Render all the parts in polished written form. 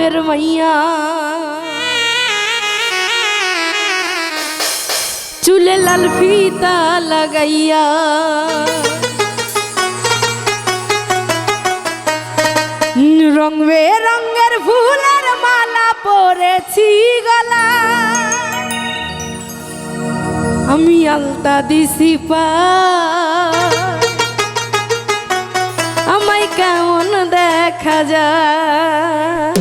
গ্রামের মাইয়া চুলে লাল ফিতা লাগাইয়া রং বেরঙের ফুলের মালা পরেছি গলা আমি আলতা দিছি পা আমায় কেমন দেখা যায়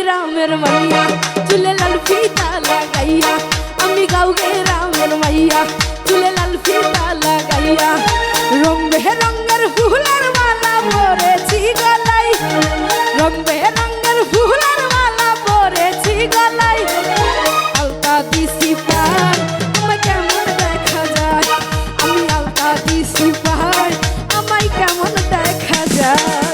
গ্রামের মাইয়া চুলে লাল ফিতা লাগাইয়া আমি গাও গ্রামের মাইয়া চুলে লাল ফিতা লাগাইয়া রং বেরঙের ফুলের মালা পরেছি গলায় রং বেরঙের ফুলের মালা পরেছি গলায় আলতা দিছি পায় আমায় কেমন দেখা যায় আমি আলতা দিছি পায় আমায় কেমন দেখা যায়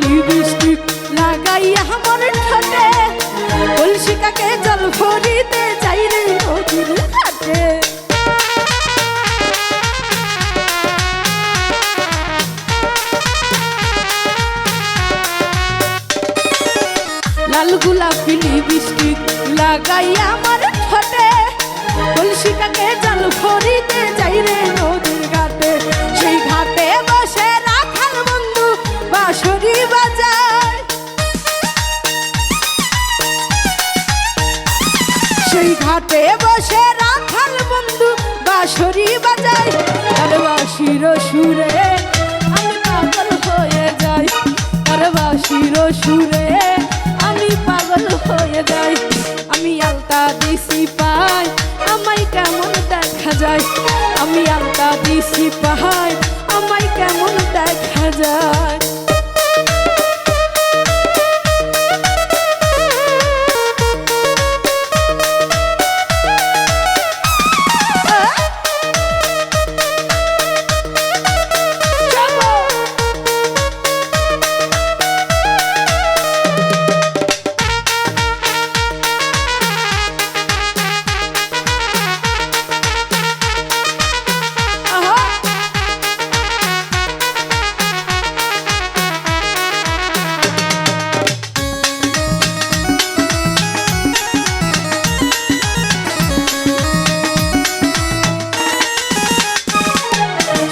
লিপস্টিক লাগাইয়া আমার ঠোঁটে কলসিকাকে জল ভরিতে যাই রে নদীর ঘাটে লাল গোলাপি লিপস্টিক লাগাইয়া আমার ঠোঁটে কলসিকাকে জল ভরিতে যাই রে নদীর ঘাটে সেই ঘাটে বসে রাখাল বন্ধু বাঁশরি বাজায় সেই ঘাটে বসে রাখাল বন্ধু বাঁশরি বাজায় আর বাঁশির সুরে আমি পাগল হয়ে যাই আর বাঁশির সুরে আমি পাগল হয়ে যাই আমি আলতা দিছি পাই আমায় কেমন দেখা যায় আমি আলতা দিছি পাই আমায় কেমন দেখা যায়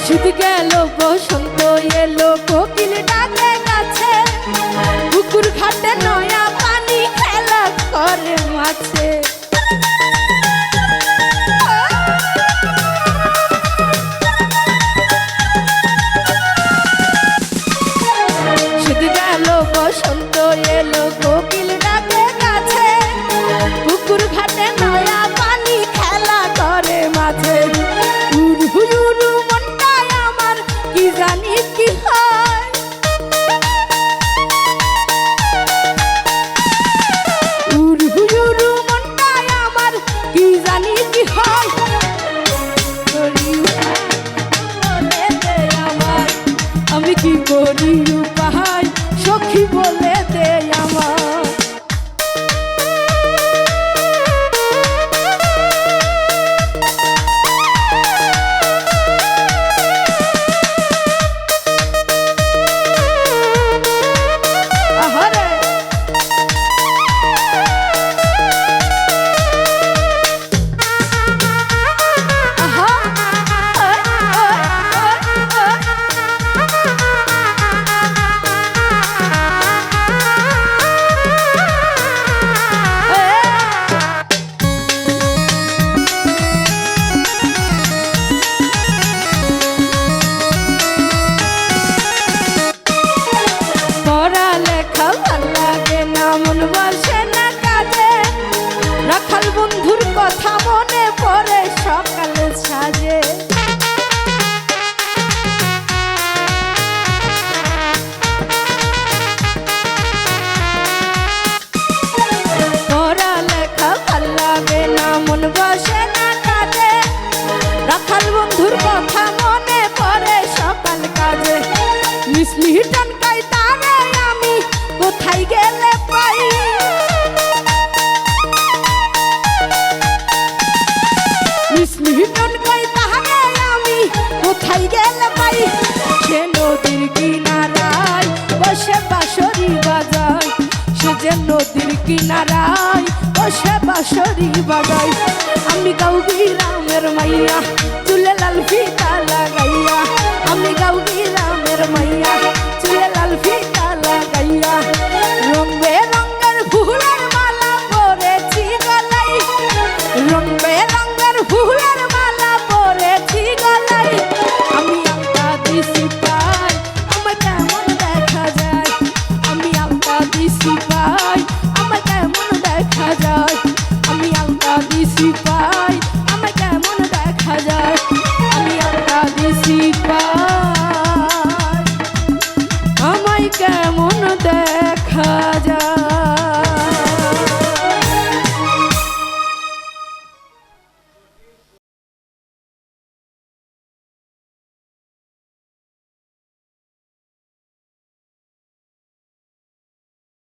শীত গেল বসন্ত এলো কোকিল ডাকে গাছে পুকুর ঘাটে নয়া পানি খেলা করে মাছে শীত গেল বসন্ত এলো কোকিল ডাকে গাছে পুকুর ঘাটে নয়া পানি খেলা করে মাছে বন্ধুর কথা মনে পড়ে সকাল সাজে পড়ালেখা ভাল লাগে না মন বসে না কাজে রাখাল বন্ধুর কথা মনে পড়ে সকাল কাজে মিসলি টনকাই তারে আমি কোথায় গেলে পাই মিসলি টনকাই তারে আমি কোথায় গেলে পাই সে নদীর কিনারায় বসে বাঁশরি বাজায় সে যে নদীর কিনারায় বসে বাঁশরি বাজায় আমি গাঁও গ্রামের মাইয়া চুলে লাল ফিতা লাগাইয়া আমি গাঁও গ্রামের মাইয়া চুলে লাল ফিতা